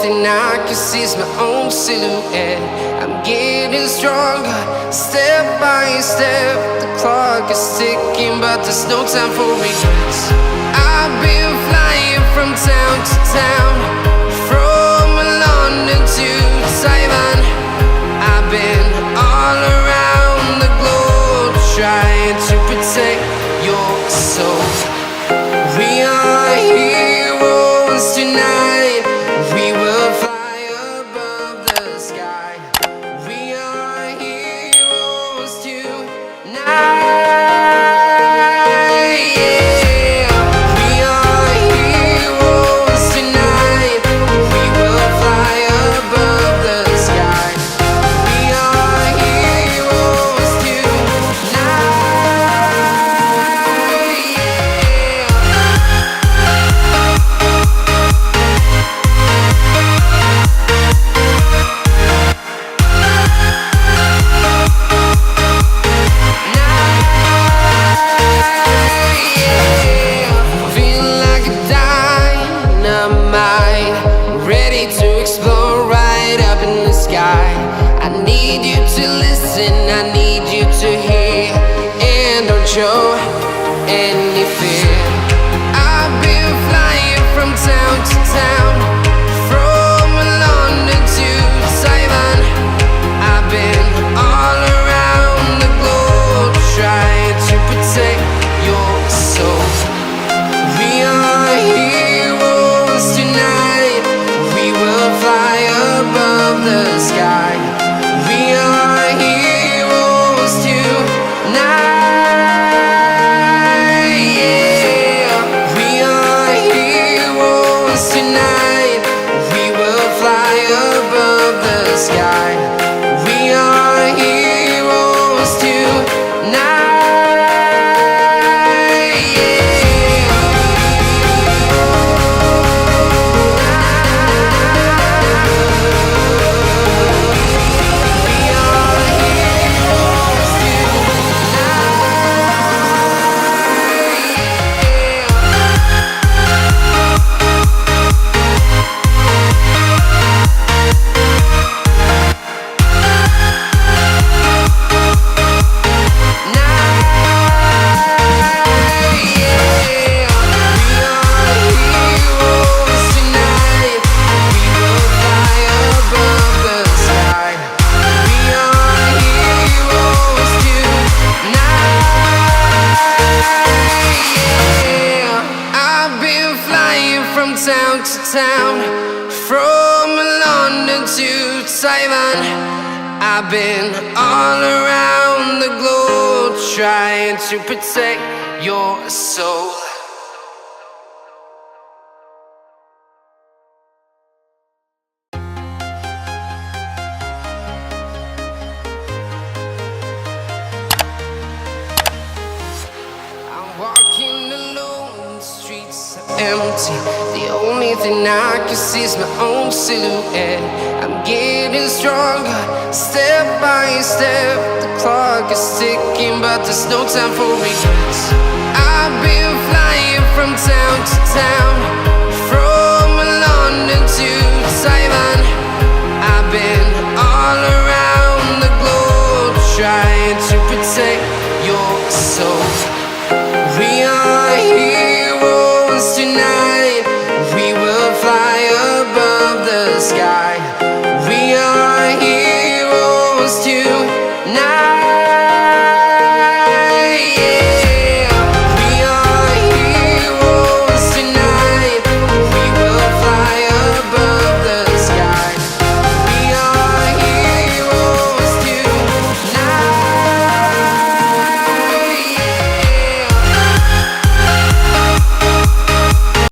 thing I can see is my own silhouette. I'm getting stronger, step by step. The clock is ticking, but there's no time for regrets. I've been flying from town to town, from London to Taiwan. I've been all around the globe, trying to protect your soul. We are heroes tonight. We will fly above the sky. We are heroes tonight. Yeah. We are heroes tonight. We will fly above the sky. We are heroes tonight. Ready to explore right up in the sky. I need you to listen, I need you to hear, and don't show any fear. I've been flying from town to town, from London to Taiwan. I've been all around the globe, trying to protect your soul. We are heroes tonight. We will fly above the sky. We are heroes tonight. Yeah. We are heroes tonight. We will fly above the sky. We are heroes tonight. Town to town, from London to Taiwan. I've been all around the globe, trying to protect your soul. I'm walking alone, the streets are empty. The only thing I can see is my own silhouette. I'm getting stronger, step by step. The clock is ticking, but there's no time for regrets. I've been flying from town to town, from London to Taiwan. I've been all around the globe, trying to protect your soul. We are heroes tonight. We will fly